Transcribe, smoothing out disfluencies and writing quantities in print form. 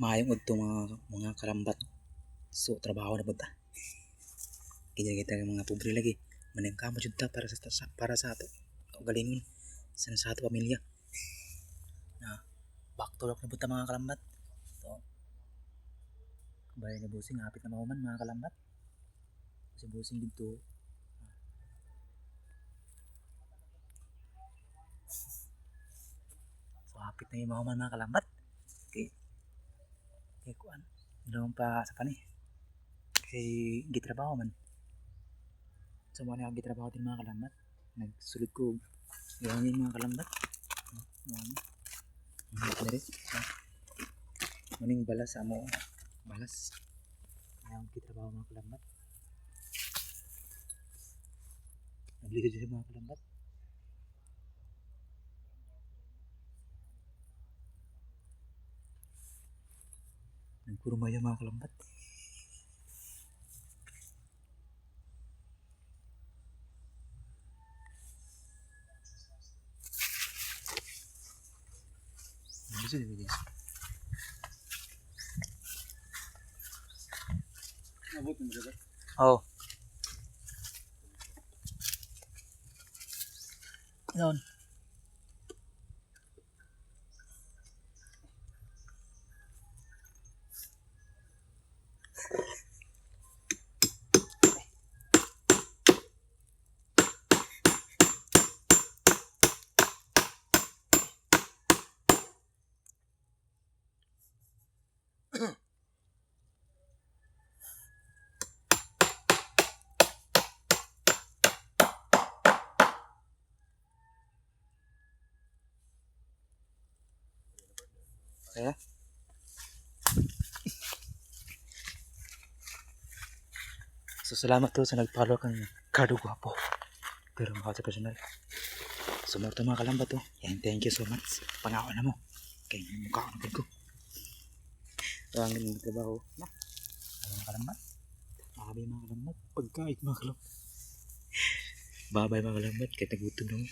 Maayong udto mga karambat. So trabaho na punta. Kita mga pobre lagi. Manang kamo jud ta para sa ato. Kaugalingon sa ato pamilya. Na back to work na punta mga kalambat. So bayan na busing hapit na mahuman mga kalambat. Si busing dito. So hapit na yung mahuman mga kalambat. Okay. Okay kuan. Doon pa sa kani. Kay gitrabaho man. So mo na gitrabaho din mga kalambat. Nagsulod ko. Yan yung mga kalambat. Yan. Dari. Muning balas amo. Balas. Ayan gitrabaho mga kalambat. Nagligid din mga kalambat. Nagkurumaya mga kalambat. Bisa jadi. Abot mo ba? Oh. Noon. Kaya? So salamat to sa nag-follow kang Cardo Guapo. Pero mga sa personal. Sumorto mga kalambat to. Yan, thank you so much. Pangako na mo. Kaya mukha ko na ko. Ang trabaho. Na. Mga kalambat. Makabi mga kalambat. Pagkait mga kalambat. Babay mga kalambat. Kaya nagutom na mo.